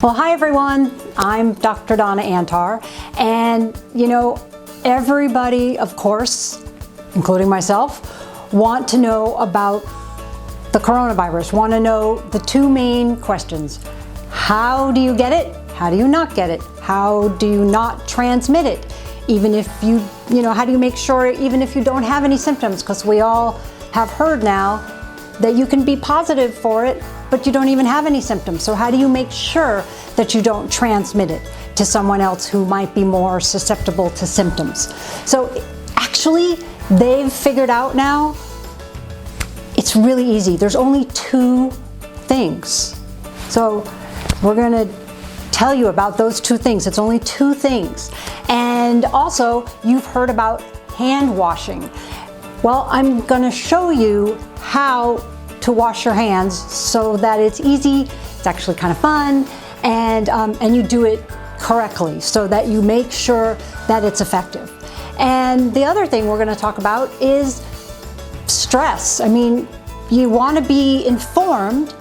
Well, hi everyone, I'm Dr. Donna Antarr, and everybody, of course, including myself, want to know about the coronavirus, want to know the two main questions. How do you get it? How do you not get it? How do you not transmit it? Even if how do you make sure, even if you don't have any symptoms? Because we all have heard now that you can be positive for it, but you don't even have any symptoms. So how do you make sure that you don't transmit it to someone else who might be more susceptible to symptoms? So actually, they've figured out now, it's really easy. There's only two things. So we're gonna tell you about those two things. It's only two things. And also, you've heard about hand washing. Well, I'm gonna show you how to wash your hands so that it's easy, it's actually kind of fun, and you do it correctly so that you make sure that it's effective. And the other thing we're going to talk about is stress. I mean, you want to be informed,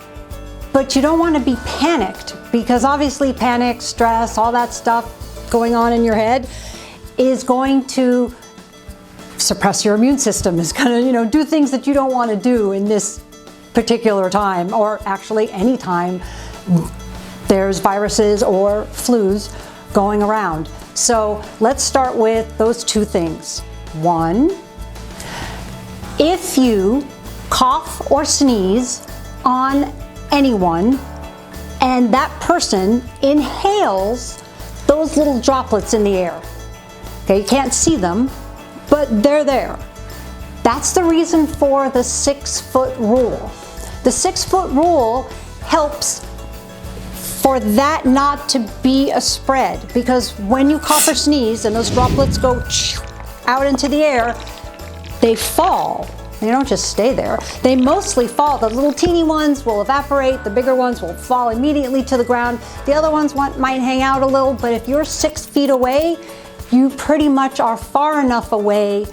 but you don't want to be panicked, because obviously panic, stress, all that stuff going on in your head is going to suppress your immune system, is going to do things that you don't want to do in this particular time, or actually any time there's viruses or flus going around. So let's start with those two things. One, if you cough or sneeze on anyone and that person inhales those little droplets in the air, okay, you can't see them, but they're there. That's the reason for the 6-foot rule. The 6-foot rule helps for that not to be a spread, because when you cough or sneeze and those droplets go out into the air, they fall. They don't just stay there. They mostly fall. The little teeny ones will evaporate. The bigger ones will fall immediately to the ground. The other ones might hang out a little, but if you're 6 feet away, you pretty much are far enough away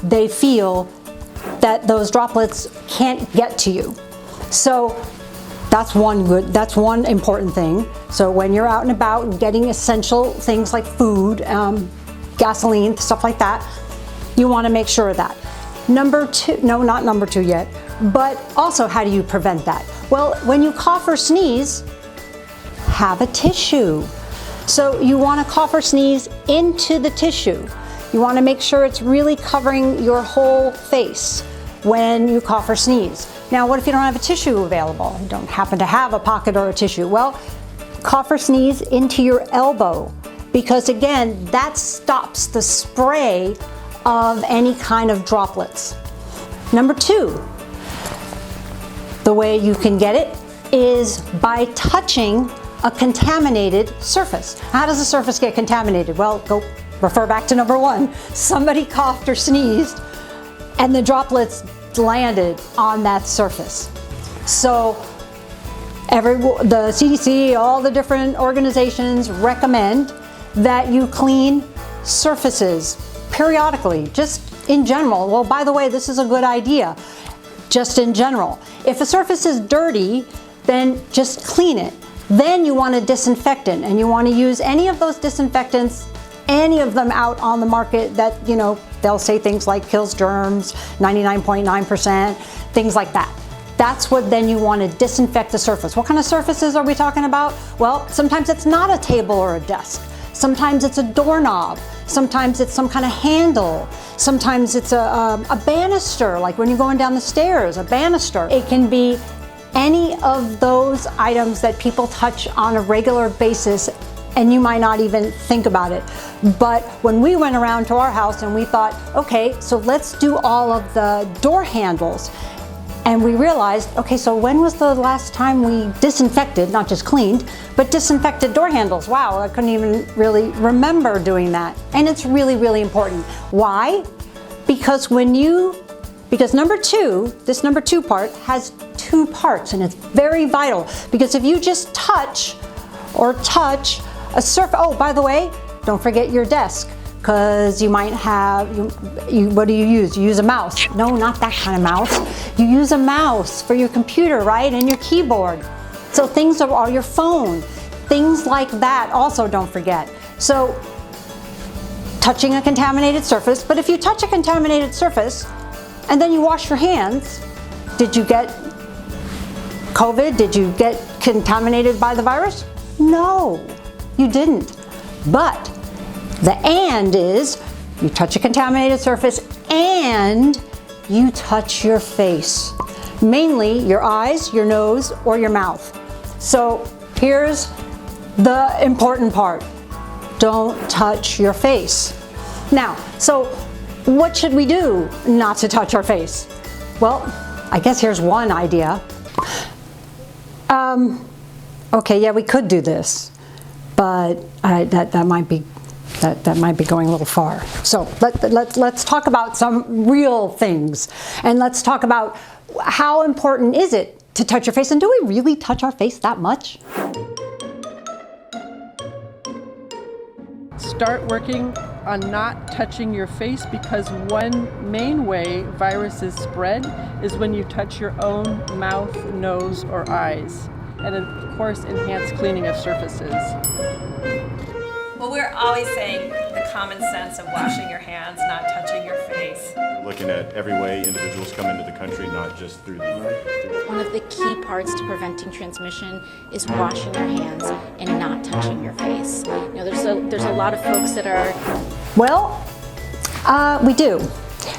they feel that those droplets can't get to you. So that's one important thing. So when you're out and about and getting essential things like food, gasoline, stuff like that, you want to make sure of that. Number two, no, not number two yet, but also how do you prevent that? Well, when you cough or sneeze, have a tissue. So you want to cough or sneeze into the tissue. You want to make sure it's really covering your whole face when you cough or sneeze. Now, what if you don't have a tissue available? You don't happen to have a pocket or a tissue? Well, cough or sneeze into your elbow, because again, that stops the spray of any kind of droplets. Number two, the way you can get it is by touching a contaminated surface. How does a surface get contaminated? Well, go refer back to number one. Somebody coughed or sneezed and the droplets landed on that surface. So the CDC, all the different organizations recommend that you clean surfaces periodically, just in general. Well, by the way, this is a good idea, just in general. If a surface is dirty, then just clean it. Then you want a disinfectant, and you want to use any of those disinfectants, any of them out on the market that, they'll say things like kills germs, 99.9%, things like that. That's what then you want to disinfect the surface. What kind of surfaces are we talking about? Well, sometimes it's not a table or a desk. Sometimes it's a doorknob. Sometimes it's some kind of handle. Sometimes it's a banister, like when you're going down the stairs, a banister. It can be any of those items that people touch on a regular basis, and you might not even think about it. But when we went around to our house and we thought, okay, so let's do all of the door handles. And we realized, okay, so when was the last time we disinfected, not just cleaned, but disinfected door handles? Wow, I couldn't even really remember doing that. And it's really, really important. Why? Because number two, this number two part has two parts, and it's very vital. Because if you just touch a surface, oh, by the way, don't forget your desk, because you might have, what do you use? You use a mouse. No, not that kind of mouse. You use a mouse for your computer, right? And your keyboard. So things are, or your phone. things like that also don't forget. So touching a contaminated surface, but if you touch a contaminated surface and then you wash your hands, did you get COVID? Did you get contaminated by the virus? No, you didn't. But the and is you touch a contaminated surface and you touch your face, mainly your eyes, your nose, or your mouth. So here's the important part. Don't touch your face. Now, so what should we do not to touch our face? Well, I guess here's one idea. Okay, yeah, we could do this, but that might be going a little far. So let's talk about some real things, and let's talk about how important is it to touch your face, and do we really touch our face that much? Start working on not touching your face, because one main way viruses spread is when you touch your own mouth, nose, or eyes. And of course, enhanced cleaning of surfaces. Well, we're always saying the common sense of washing your hands, not touching your face. Looking at every way individuals come into the country, not just through the... One of the key parts to preventing transmission is washing your hands and not touching your face. You know, there's a lot of folks that are... Well, we do.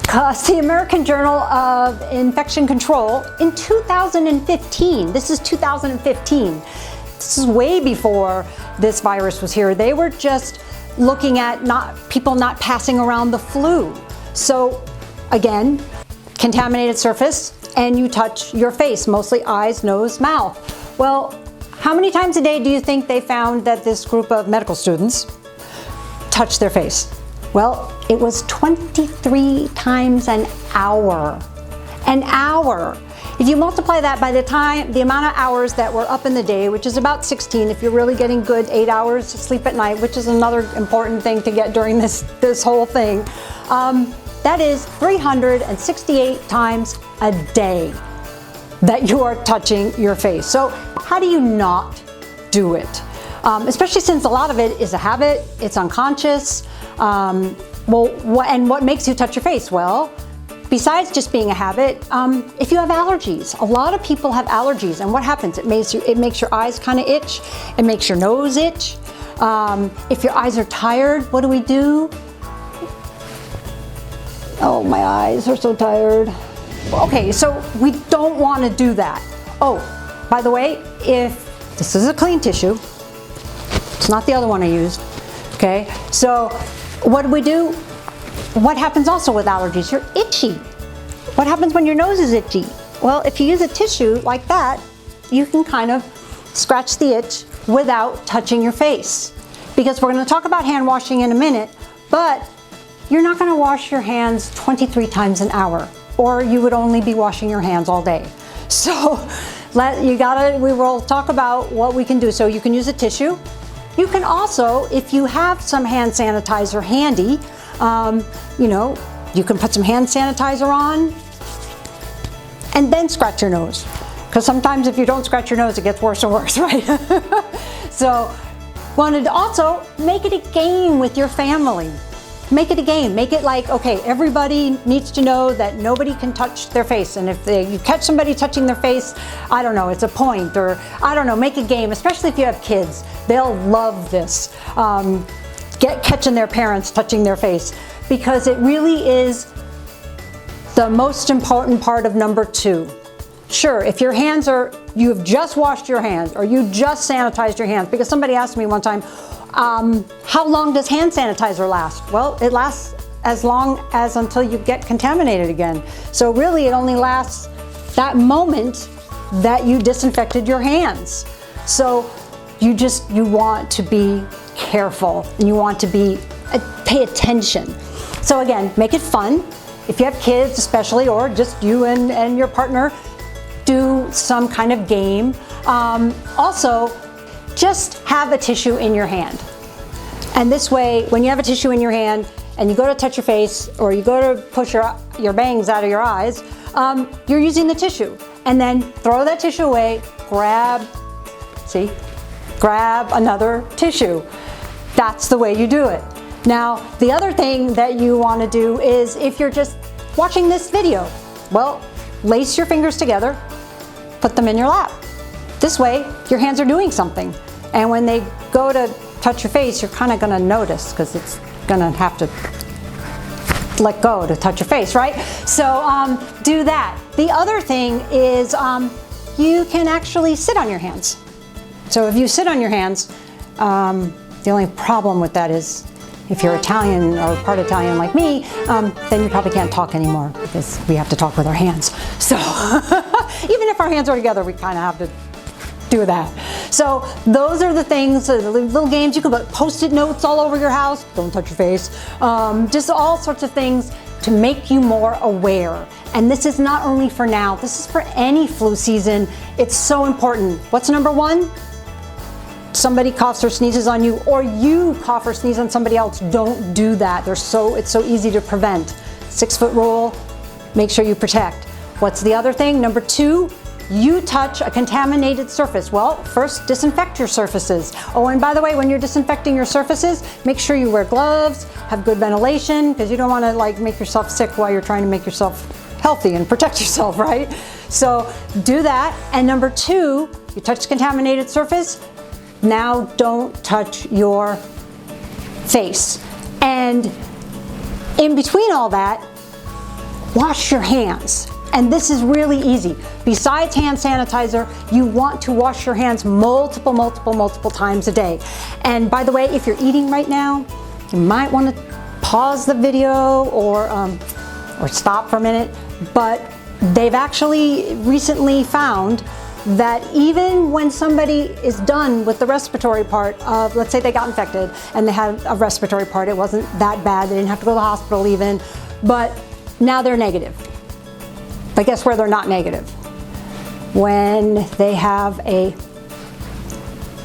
Because the American Journal of Infection Control in 2015, this is 2015, this is way before this virus was here. They were just looking at people not passing around the flu. So again, contaminated surface, and you touch your face, mostly eyes, nose, mouth. Well, how many times a day do you think they found that this group of medical students touched their face? Well, it was 23 times an hour. An hour. If you multiply that by the amount of hours that were up in the day, which is about 16, if you're really getting good 8 hours of sleep at night, which is another important thing to get during this whole thing, that is 368 times a day that you are touching your face. So how do you not do it? Especially since a lot of it is a habit, it's unconscious. And what makes you touch your face? Well, besides just being a habit, if you have allergies, a lot of people have allergies, and what happens? It makes your eyes kind of itch. It makes your nose itch. If your eyes are tired, what do we do? Oh, my eyes are so tired. Okay, so we don't want to do that. Oh, by the way, if this is a clean tissue, it's not the other one I used. Okay, so what do we do? What happens also with allergies? You're itchy. What happens when your nose is itchy? Well, if you use a tissue like that, you can kind of scratch the itch without touching your face. Because we're going to talk about hand washing in a minute, but you're not going to wash your hands 23 times an hour, or you would only be washing your hands all day. So we will talk about what we can do. So you can use a tissue. You can also, if you have some hand sanitizer handy, you can put some hand sanitizer on and then scratch your nose. Because sometimes if you don't scratch your nose, it gets worse and worse, right? So wanted to also make it a game with your family. Make it a game. Make it like, okay, everybody needs to know that nobody can touch their face. And if you catch somebody touching their face, I don't know, it's a point, or I don't know, make a game, especially if you have kids. They'll love this. Catching their parents touching their face, because it really is the most important part of number 2. Sure, if your hands you've just washed your hands, or you just sanitized your hands, because somebody asked me one time, how long does hand sanitizer last? Well, it lasts as long as until you get contaminated again. So really it only lasts that moment that you disinfected your hands. So you want to be careful, and you want to pay attention. So again, make it fun. If you have kids especially, or just you and your partner, do some kind of game. Also, just have a tissue in your hand. And this way, when you have a tissue in your hand and you go to touch your face, or you go to push your bangs out of your eyes, you're using the tissue. And then throw that tissue away, grab, see? grab another tissue. That's the way you do it. Now, the other thing that you want to do is, if you're just watching this video, well, lace your fingers together, put them in your lap. This way, your hands are doing something. And when they go to touch your face, you're kind of going to notice, because it's going to have to let go to touch your face, right? So do that. The other thing is you can actually sit on your hands. So if you sit on your hands, the only problem with that is if you're Italian or part Italian like me, then you probably can't talk anymore, because we have to talk with our hands. So even if our hands are together, we kind of have to do that. So those are the things, the little games. You can put Post-it notes all over your house. Don't touch your face. Just all sorts of things to make you more aware. And this is not only for now, this is for any flu season. It's so important. What's number one? Somebody coughs or sneezes on you, or you cough or sneeze on somebody else. Don't do that. It's so easy to prevent. 6-foot rule, make sure you protect. What's the other thing? Number two, you touch a contaminated surface. Well, first disinfect your surfaces. Oh, and by the way, when you're disinfecting your surfaces, make sure you wear gloves, have good ventilation, because you don't want to like make yourself sick while you're trying to make yourself healthy and protect yourself, right? So do that. And number two, you touch the contaminated surface, now don't touch your face. And in between all that, wash your hands. And this is really easy. Besides hand sanitizer, you want to wash your hands multiple times a day. And by the way, if you're eating right now, you might want to pause the video or stop for a minute. But they've actually recently found that even when somebody is done with the respiratory part of, let's say they got infected and they had a respiratory part, it wasn't that bad, they didn't have to go to the hospital even, but now they're negative. But guess where they're not negative? When they have a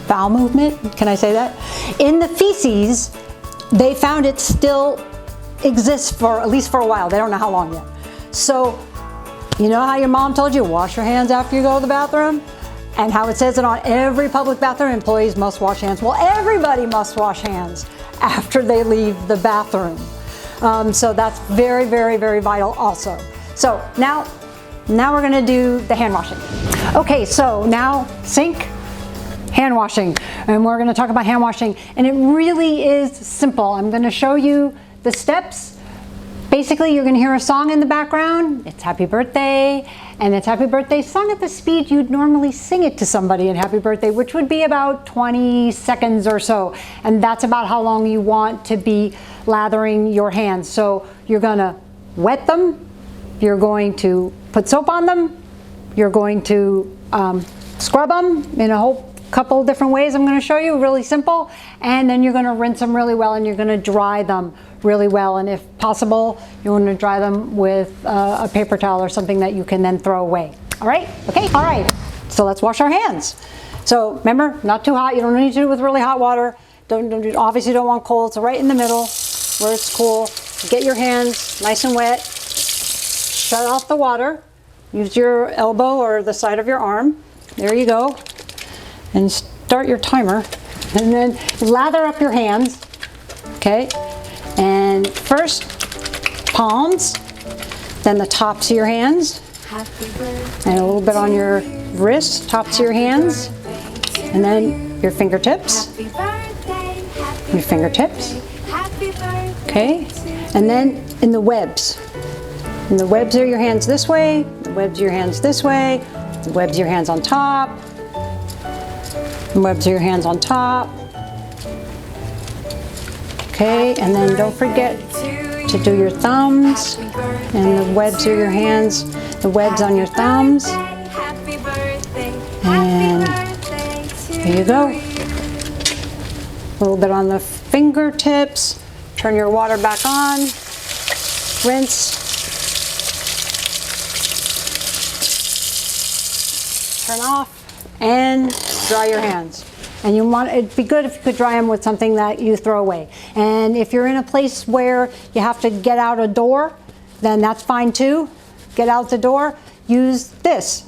bowel movement, can I say that? In the feces, they found it still exists for at least for a while. They don't know how long yet. So, you know how your mom told you, wash your hands after you go to the bathroom? And how it says it on every public bathroom, employees must wash hands. Well, everybody must wash hands after they leave the bathroom. So that's very vital also. So now we're gonna do the hand washing. Okay, so now sink, hand washing. And we're gonna talk about hand washing. And it really is simple. I'm gonna show you the steps. Basically, you're gonna hear a song in the background. It's happy birthday, and it's happy birthday sung at the speed you'd normally sing it to somebody in happy birthday, which would be about 20 seconds or so. And that's about how long you want to be lathering your hands. So you're gonna wet them, you're going to put soap on them, you're going to scrub them in a whole couple different ways I'm going to show you, really simple, and then you're going to rinse them really well and you're going to dry them really well, and if possible you want to dry them with a paper towel or something that you can then throw away. All right? Okay? All right. So let's wash our hands. So remember, not too hot. You don't need to do it with really hot water. Obviously don't want cold, so right in the middle where it's cool. Get your hands nice and wet. Shut off the water. Use your elbow or the side of your arm. There you go. And start your timer. And then lather up your hands. Okay? And first, palms. Then the tops of your hands. And a little bit on your wrist, tops of your hands. And then your fingertips. Your fingertips. Okay? And then in the webs. And the webs are your hands this way, the webs are your hands this way, the webs are your hands on top, the webs are your hands on top. Okay, and then don't forget to do your thumbs, and the webs are your hands, the webs on your thumbs. And there you go. A little bit on the fingertips. Turn your water back on, rinse. Turn off and dry your hands. And it'd be good if you could dry them with something that you throw away. And if you're in a place where you have to get out a door, then that's fine too. Get out the door, use this.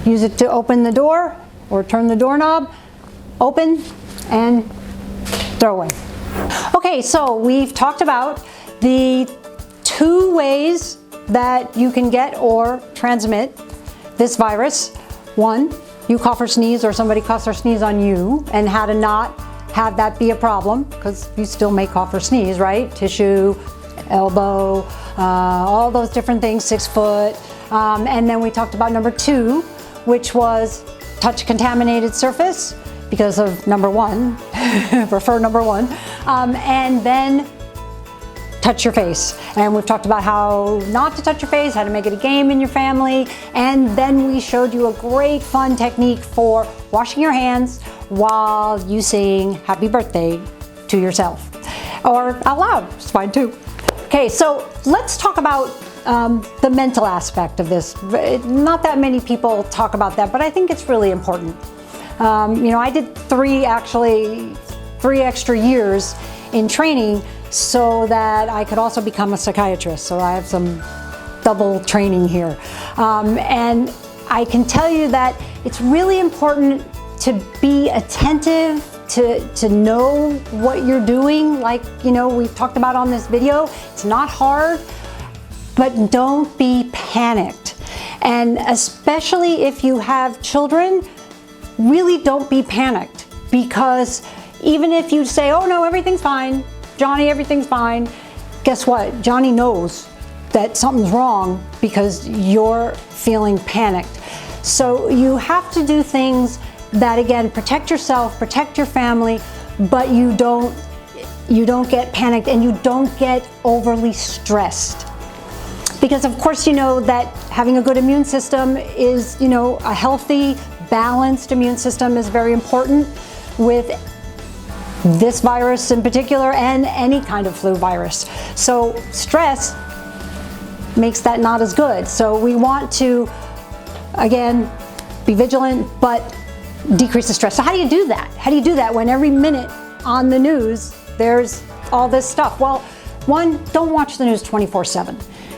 Use it to open the door or turn the doorknob, open and throw away. Okay, so we've talked about the 2 ways that you can get or transmit this virus. 1, you cough or sneeze, or somebody coughs or sneeze on you, and how to not have that be a problem, because you still may cough or sneeze, right? Tissue, elbow, all those different things, 6 foot. And then we talked about number 2, which was touch a contaminated surface because of number 1, prefer number 1, and then touch your face. And we've talked about how not to touch your face, how to make it a game in your family, and then we showed you a great fun technique for washing your hands while you sing happy birthday to yourself, or out loud, it's fine too. Okay, so let's talk about the mental aspect of this. Not that many people talk about that, but I think it's really important. You know, I did 3 extra years in training so that I could also become a psychiatrist. So I have some double training here. And I can tell you that it's really important to be attentive, to know what you're doing. Like, you know, we've talked about on this video, it's not hard, but don't be panicked. And especially if you have children, really don't be panicked, because even if you say, oh no, everything's fine, Johnny, everything's fine, guess what? Johnny knows that something's wrong because you're feeling panicked. So you have to do things that, again, protect yourself, protect your family, but you don't get panicked and you don't get overly stressed. Because of course you know that having a good immune system is, you know, a healthy, balanced immune system is very important with this virus in particular and any kind of flu virus. So stress makes that not as good. So we want to, again, be vigilant, but decrease the stress. So how do you do that? How do you do that when every minute on the news there's all this stuff? Well, 1, don't watch the news 24/7.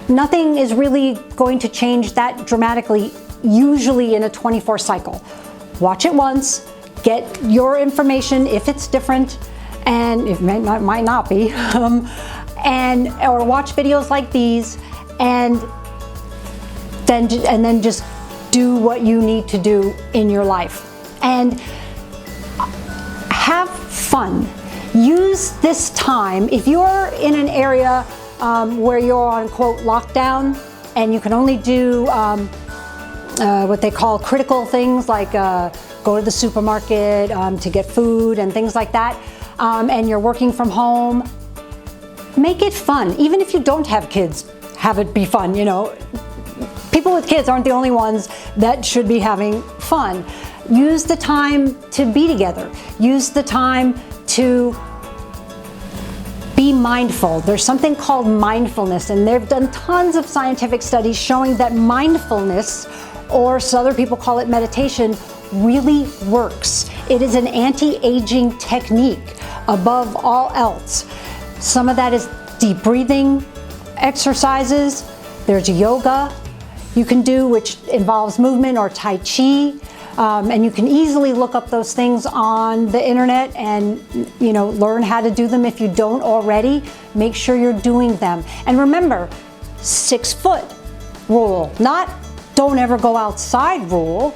Nothing is really going to change that dramatically, usually in a 24 cycle. Watch it once, get your information if it's different, and it might not be, or watch videos like these, and then just do what you need to do in your life. And have fun. Use this time. If you're in an area where you're on, quote, lockdown, and you can only do what they call critical things, like go to the supermarket to get food and things like that, and you're working from home, make it fun. Even if you don't have kids, have it be fun, you know. People with kids aren't the only ones that should be having fun. Use the time to be together. Use the time to be mindful. There's something called mindfulness, and they've done tons of scientific studies showing that mindfulness, or so other people call it meditation, really works. It is an anti-aging technique above all else. Some of that is deep breathing exercises. There's yoga you can do, which involves movement, or Tai Chi. And you can easily look up those things on the internet and, you know, learn how to do them if you don't already. Make sure you're doing them. And remember, 6 foot rule, not don't ever go outside rule.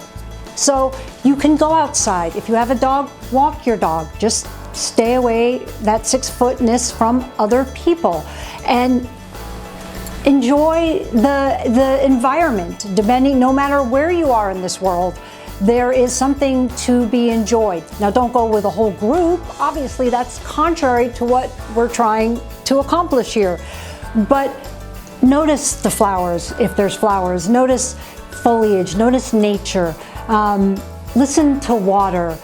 So you can go outside. If you have a dog, walk your dog. Just stay away that 6 footness from other people. And enjoy the environment, no matter where you are in this world. There is something to be enjoyed. Now, don't go with a whole group. Obviously, that's contrary to what we're trying to accomplish here. But notice the flowers, if there's flowers. Notice foliage, notice nature. Listen to water.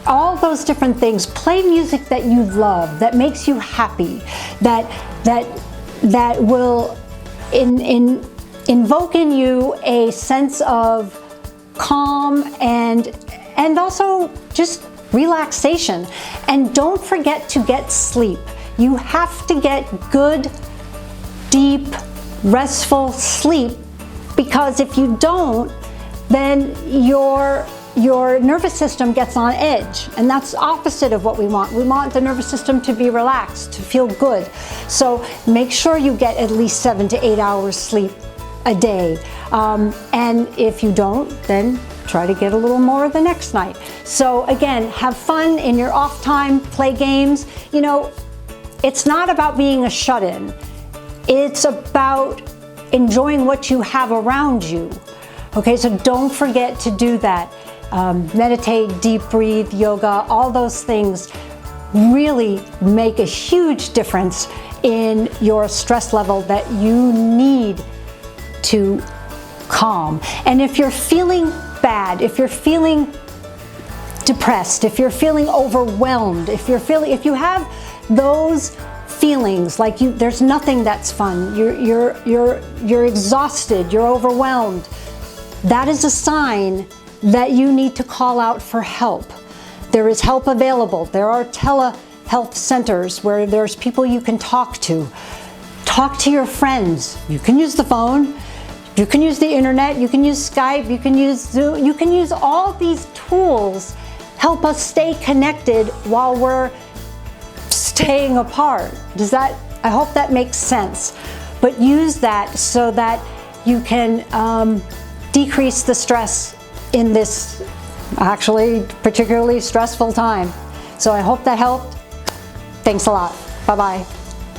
All those different things. Play music that you love, that makes you happy, that will invoke in you a sense of calm and also just relaxation. And don't forget to get sleep. You have to get good, deep, restful sleep, because if you don't, then your your nervous system gets on edge, and that's opposite of what we want. We want the nervous system to be relaxed, to feel good. So make sure you get at least 7 to 8 hours sleep a day. And if you don't, then try to get a little more the next night. So again, have fun in your off time, play games. You know, it's not about being a shut-in. It's about enjoying what you have around you. Okay, so don't forget to do that. Meditate, deep breathe, yoga, all those things really make a huge difference in your stress level that you need to calm. And if you're feeling bad, if you're feeling depressed, if you're feeling overwhelmed, if you have those feelings like there's nothing that's fun, you're exhausted, you're overwhelmed, that is a sign that you need to call out for help. There is help available. There are telehealth centers where there's people you can talk to. Talk to your friends. You can use the phone, you can use the internet, you can use Skype, you can use Zoom, you can use all these tools. Help us stay connected while we're staying apart. I hope that makes sense. But use that so that you can decrease the stress in this actually particularly stressful time. So I hope that helped. Thanks a lot. Bye-bye.